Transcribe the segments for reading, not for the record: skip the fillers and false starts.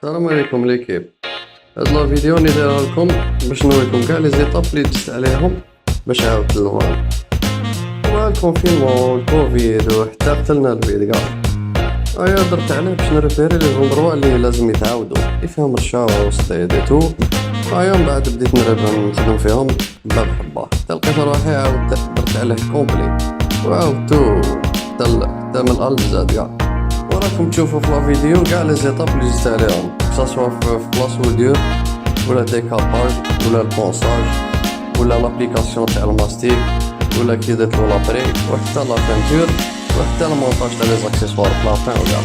السلام عليكم ليكيب. هاد لا فيديو اللي دايرها لكم باش نوريكم كاع لي زيتاب اللي دزت عليهم باش عاودت الفان. مع الكونفينمون والكوفيد وحتى قتلنا الفيد كاع. درت عليه باش نريفيري لي زوندروا اللي لازم يتعاودوا اللي فيهم الشاور وستيديتو. من بعد بديت نخدم فيهم بلا بحبه حتى لقيت روحي عاودت درت عليه كومبلي وعاودتو حتى من الألف زاد كاع. وراكم تشوفوا في لا فيديو كاع لي زيتاب اللي زدت عليهم سواء في لاسودير ولا ديكاباج ولا البونساج ولا لابليكاسيون تاع الماستيك ولا كي درت له لابري وحتى لا بانتور وحتى المونتاج تاع لي زاكسيسوار بلافان وكاع.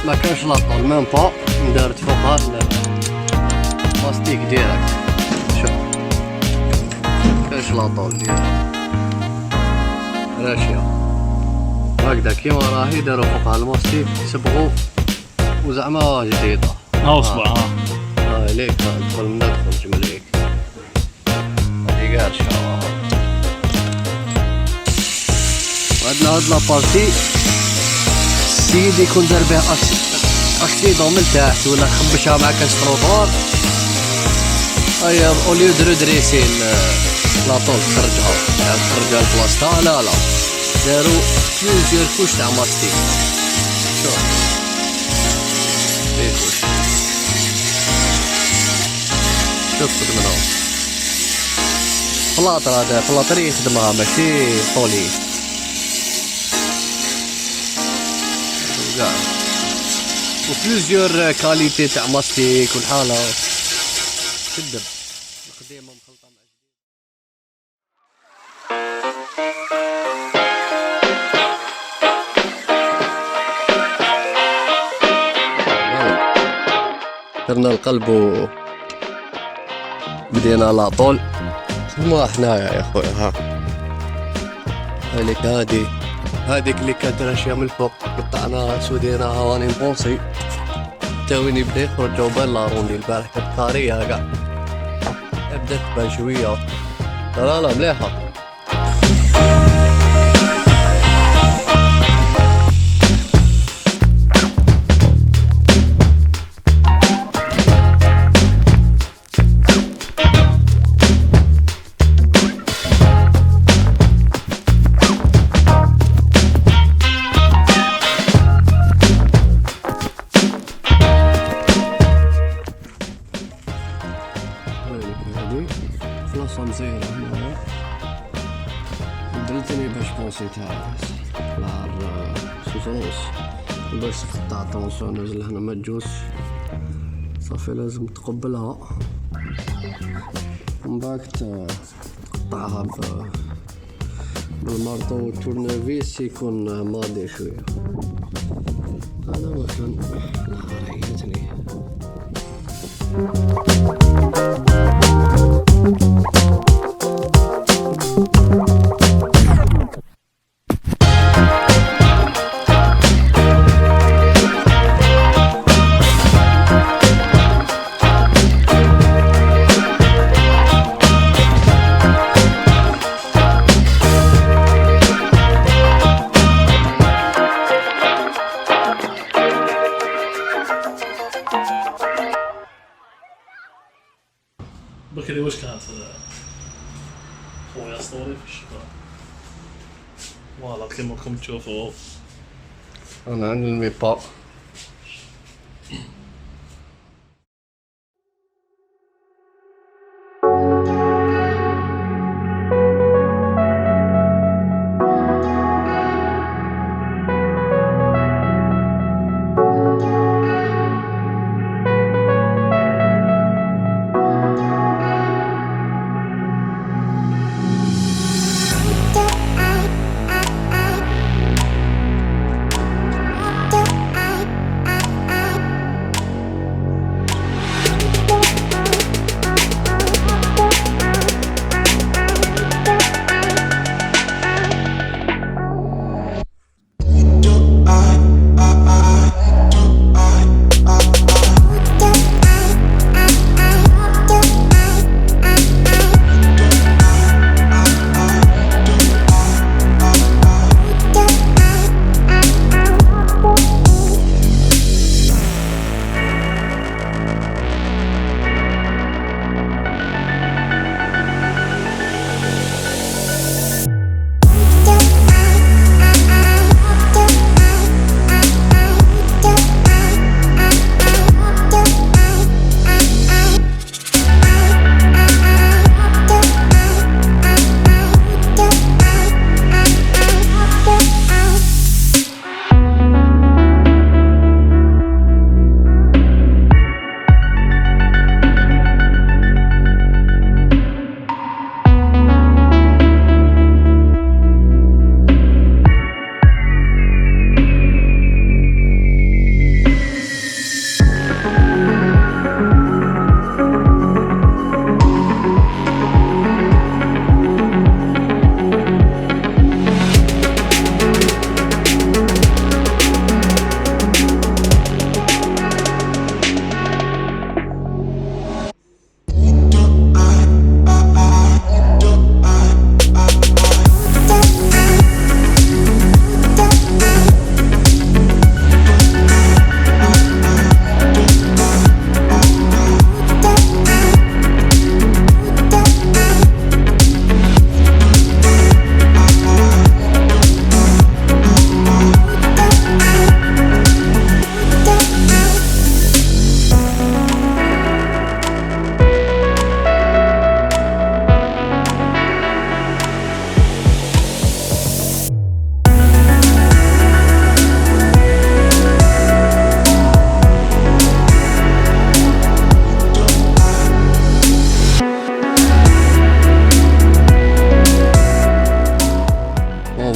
ما كانش لاطول ميم با دارت فوقها البلاستيك ديريكت. شوف كانش لاطول ديريكت راشيه هكذا كيما راهي دارو فوقها الماستيك صبغو وزعما جديده. اصبع ليك ندخل من ندخل جمل ليك هادي كاع شا وعندنا هاد لابارتي السيد يكون دار بها اكسيدون من تحت ولا خبشها مع كاس تروطوار اوليو دريسين لاطول تخرجها البلاصه. لا دارو بليزيور كوش تاع ماستيك. شوف كوش شوف خدمنا فلاطر هذا فلاطر يخدمها ماشي طولي وبليزيور كاليتي تاع ماستيك والحالة تقدر الخديمة مخلطة مع جديد. درنا القلب و بدينا لاطول ما حنايا يا خويا. ها هاليك هاديك اللي كانت راشيه من الفوق قطعناها سوديناها واني نبونسي تاويني بدا يخرج جوبان لاروندي البارح كانت طاريه كاع بدات تبان شويه. لا مليحه. بلاصة مزيانة هنايا درتني باش بونسيتها نهار سوسونوس باش تقطع طونسون نزل هنا ما تجوز صافي لازم تقبلها ومن بعد تقطعها بالمارطو والتورنافيس يكون ماضي شوية. هذا هو كان نهار عيتني. بكري واش كانت خويا اسطوري في الشتاء فوالا كيما راكم تشوفوا انا عندي الميبا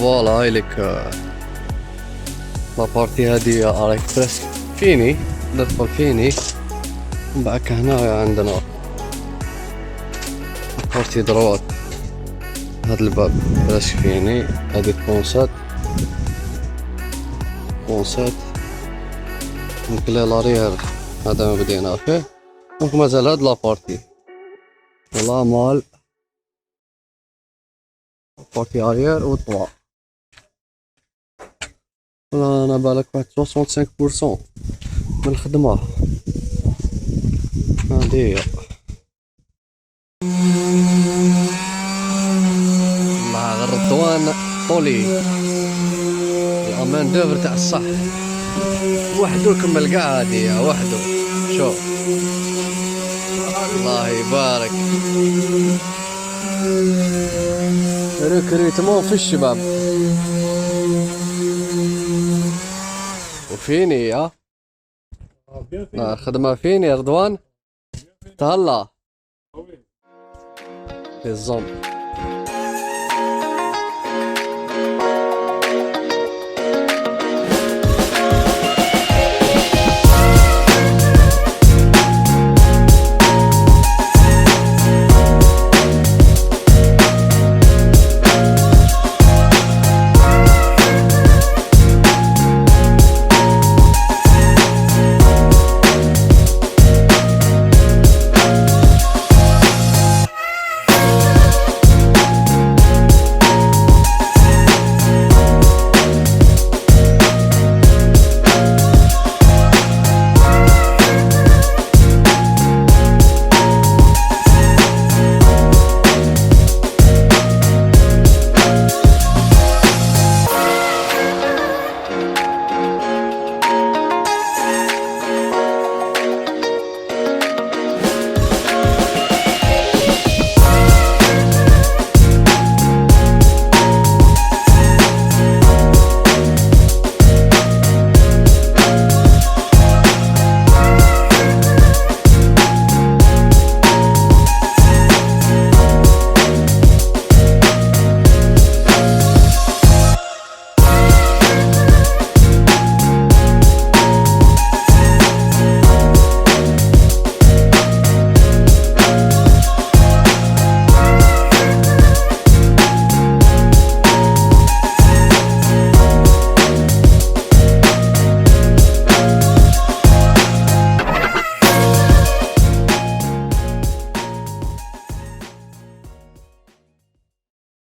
فوالا هاي لك لابارتي هادي راك برسك فيني، ندخل فيني. من بعد هنا عندنا بارتي دروات، هاد الباب برسك فيني، هادي الكونسات ممكن لاريير هذا ما بدينا فيه. دونك مازال هاد لابارتي والله مال بارتي اريير و طوا. والله انا بالك واحد 65% من الخدمة هادي هي. مع غير الدوان طولي الامان دوفر تاع الصح وحدو كمل كاع هادي وحدو. شوف الله يبارك ريكروتمون في الشباب وفيني يا خدمة فيني يا رضوان تهلا في الزوم.